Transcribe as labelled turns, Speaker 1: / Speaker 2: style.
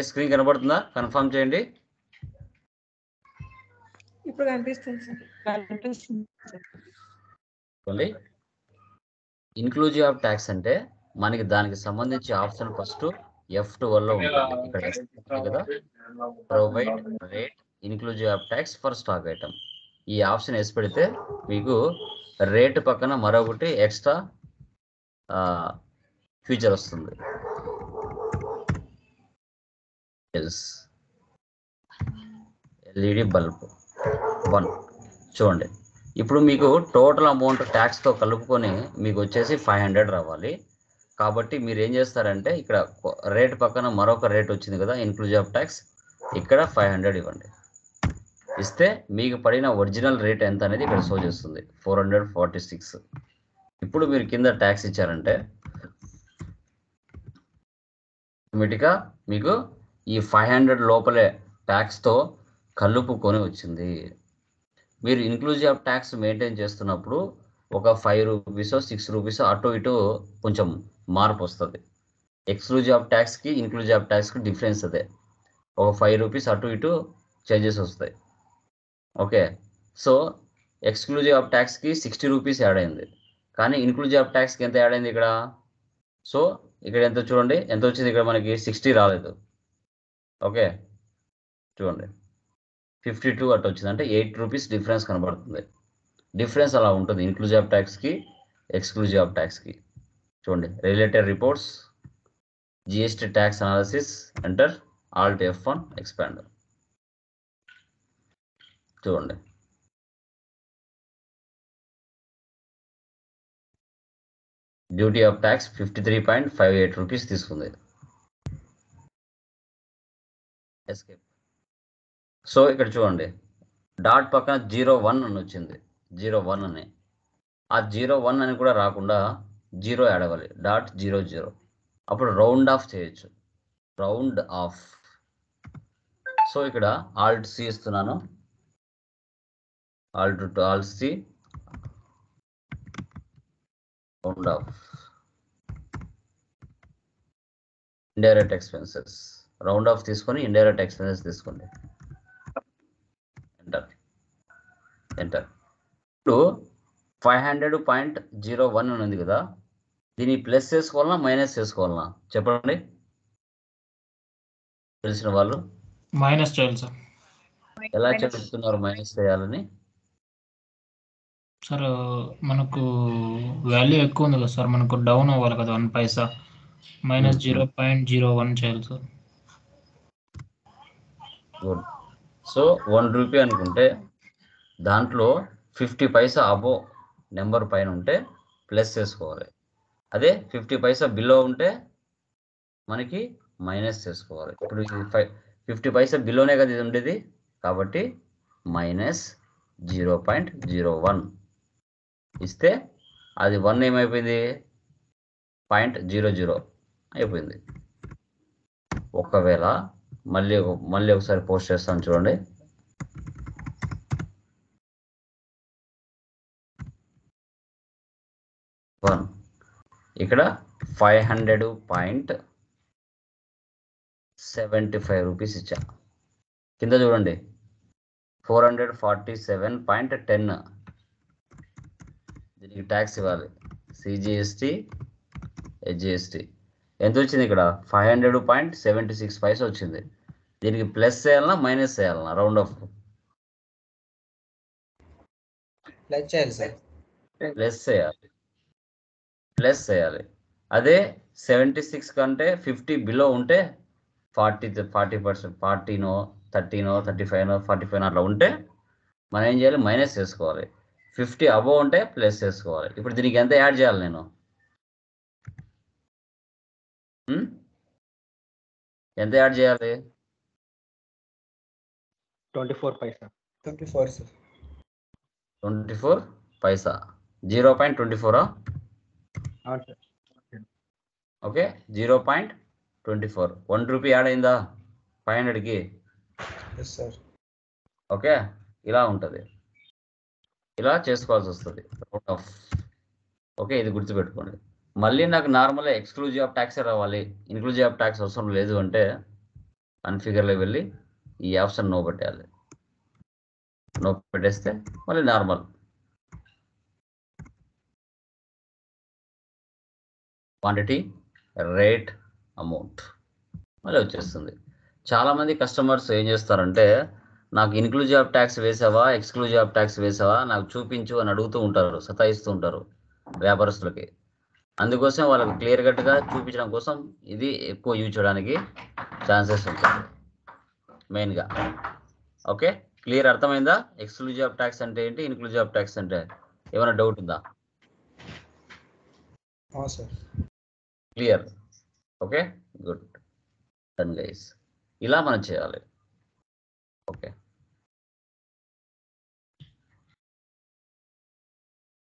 Speaker 1: Screen కనబడుతుందా? Confirm చేయండి.
Speaker 2: ఇప్పుడు కనిపిస్తుంది సార్.
Speaker 1: ఇన్క్లూజివ్ ఆఫ్ ట్యాక్స్ అంటే మనకి దానికి సంబంధించి ఆప్షన్ ఫస్ట్ F12 లో ఉంటుంది. ఇక్కడ ఉంది కదా, provide rate inclusive of tax for stock item. ఈ ఆప్షన్ వేసి పెడితే మీకు రేట్ పక్కన మరొకటి ఎక్స్ట్రా ఫీచర్ వస్తుంది. ఎల్ఈడి బల్బ్ 1 చూడండి. ఇప్పుడు మీకు టోటల్ అమౌంట్ ట్యాక్స్తో కలుపుకొని మీకు వచ్చేసి 500 రావాలి. కాబట్టి మీరు ఏం చేస్తారంటే ఇక్కడ రేట్ పక్కన మరొక రేట్ వచ్చింది కదా, ఇన్క్లూజివ్ ఆఫ్ ట్యాక్స్, ఇక్కడ 500 ఇవ్వండి. ఇస్తే మీకు పడిన ఒరిజినల్ రేట్ ఎంత అనేది ఇక్కడ షో చేస్తుంది, 446. ఇప్పుడు మీరు కింద ట్యాక్స్ ఇచ్చారంటే ఆటోమేటిక్గా మీకు ఈ 500 లోపలే ట్యాక్స్తో కలుపుకొని వచ్చింది. మీరు ఇన్క్లూజివ్ ఆఫ్ ట్యాక్స్ మెయింటైన్ చేస్తున్నప్పుడు ఒక 5 రూపీసో 6 రూపీసో అటు ఇటు కొంచెం మార్పు వస్తుంది. ఎక్స్క్లూజివ్ ఆఫ్ ట్యాక్స్కి ఇన్క్లూజివ్ ఆఫ్ ట్యాక్స్కి డిఫరెన్స్ అదే, ఒక 5 రూపీస్ అటు ఇటు చేంజెస్ వస్తాయి. ఓకే, సో ఎక్స్క్లూజివ్ ఆఫ్ ట్యాక్స్కి 60 రూపీస్ యాడ్ అయింది, కానీ ఇన్క్లూజివ్ ఆఫ్ ట్యాక్స్కి ఎంత యాడ్ అయింది ఇక్కడ? సో ఇక్కడ ఎంత చూడండి, ఎంత వచ్చింది ఇక్కడ మనకి? 60 రాలేదు. ఓకే చూడండి, 52 అటు వచ్చింది, అంటే 8 రూపీస్ డిఫరెన్స్ కనబడుతుంది. డిఫరెన్స్ అలా ఉంటుంది ఇన్క్లూజివ్ ఆఫ్ ట్యాక్స్కి ఎక్స్క్లూజివ్ ఆఫ్ ట్యాక్స్కి. చూడండి, related reports, GST tax analysis, enter Alt F1 expand. చూడండి, డ్యూటీ ఆఫ్ ట్యాక్స్ 53.58 రూపీస్ తీసుకుంది. ఎస్కేప్. సో ఇక్కడ చూడండి, డాట్ పక్కన 01 అని వచ్చింది, 01 అని. ఆ 01 అని కూడా రాకుండా 0 యాడ్ అవ్వాలి, .00. అప్పుడు రౌండ్ ఆఫ్ చేయొచ్చు, రౌండ్ ఆఫ్. సో ఇక్కడ ఆల్ట్ C ఇస్తున్నాను, Alt C, round of. Indirect expenses round of తీసుకొని ఇండైరెక్ట్ ఎక్స్పెన్సెస్ తీసుకోండి, ఎంటర్ ఎంటర్. ఇప్పుడు 500.01 అని ఉంది కదా, దీన్ని ప్లస్ చేసుకోవాలన్నా మైనస్ చేసుకోవాలన్నా చెప్పండి, తెలిసిన వాళ్ళు.
Speaker 3: మైనస్ చేయాలి సార్.
Speaker 1: ఎలా చెప్తున్నారు మైనస్ చేయాలని?
Speaker 3: సార్ మనకు వాల్యూ ఎక్కువ ఉంది కదా సార్, మనకు డౌన్ అవ్వాలి కదా 1 పైసా, మైనస్ 0.01 చేయాలి సార్.
Speaker 1: గుడ్. సో 1 రూపీ అనుకుంటే దాంట్లో 50 పైసా అబో నెంబర్ పైన ఉంటే ప్లస్ చేసుకోవాలి, అదే 50 పైసా బిలో ఉంటే మనకి మైనస్ చేసుకోవాలి. ఇప్పుడు 50 పైసా బిలోనే కదా ఇది ఉండేది, కాబట్టి మైనస్ 0.01 ఇస్తే అది 1 ఏమైపోయింది, 0.00 అయిపోయింది. ఒకవేళ మళ్ళీ ఒకసారి పోస్ట్ చేస్తాను చూడండి. ఇక్కడ 500.75 రూపీస్ ఇచ్చా. కింద చూడండి 447.10. దీనికి ట్యాక్స్ ఇవ్వాలి, CGST HGST. ఎంత వచ్చింది ఇక్కడ? 500.76 పైసా వచ్చింది. దీనికి ప్లస్ చేయాలన్నా మైనస్ చేయాలన్నా? రౌండ్ ఆఫ్
Speaker 4: ప్లస్ చేయాలి సార్,
Speaker 1: ప్లస్ చేయాలి. అదే 76 కంటే 50 బిలో ఉంటే 40%, 40నో 30నో 35నో 45 అట్లా ఉంటే మనం ఏం చేయాలి, మైనస్ చేసుకోవాలి. 50 అబోవ్ ఉంటే ప్లస్ చేసుకోవాలి. ఇప్పుడు దీనికి ఎంత యాడ్ చేయాలి నేను? ఎంత యాడ్ చేయాలి?
Speaker 4: 24 పైసా. 24 సార్,
Speaker 1: 24 పైసా. 0.24. ఓకే, 0.24. 1 రూపీ యాడ్ అయిందా 500కి? ఓకే, ఇలా ఉంటుంది, ఇలా చేసుకోవాల్సి వస్తుంది రౌండ్ ఆఫ్. ఓకే, ఇది గుర్తుపెట్టుకోండి. మళ్ళీ నాకు నార్మల్ ఎక్స్క్లూజివ్ ఆఫ్ ట్యాక్స్ రావాలి, ఇన్క్లూజివ్ ఆఫ్ ట్యాక్స్ అవసరం లేదు అంటే కాన్ఫిగర్లో వెళ్ళి ఈ ఆప్షన్ నో పెట్టాలి. నో పెట్టేస్తే మళ్ళీ నార్మల్ క్వాంటిటీ, రేట్, అమౌంట్ మళ్ళీ వచ్చేస్తుంది. చాలామంది కస్టమర్స్ ఏం చేస్తారంటే నాకు ఇన్క్లూజివ్ ఆఫ్ ట్యాక్స్ వేసావా, ఎక్స్క్లూజివ్ ఆఫ్ ట్యాక్స్ వేసావా, నాకు చూపించు అని అడుగుతూ ఉంటారు, సతాయిస్తూ ఉంటారు వ్యాపారస్తులకి. అందుకోసం వాళ్ళకి క్లియర్ కట్గా చూపించడం కోసం ఇది ఎక్కువ యూజ్ చేయడానికి ఛాన్సెస్ ఉంటాయి మెయిన్గా. ఓకే, క్లియర్ అర్థమైందా? ఎక్స్క్లూజివ్ ఆఫ్ ట్యాక్స్ అంటే ఏంటి, ఇన్క్లూజివ్ ఆఫ్ ట్యాక్స్ అంటే ఏమైనా డౌట్ ఉందా?
Speaker 4: Sir
Speaker 1: clear? Okay, good done guys. ఇలా మనం చేయాలి. ఓకే.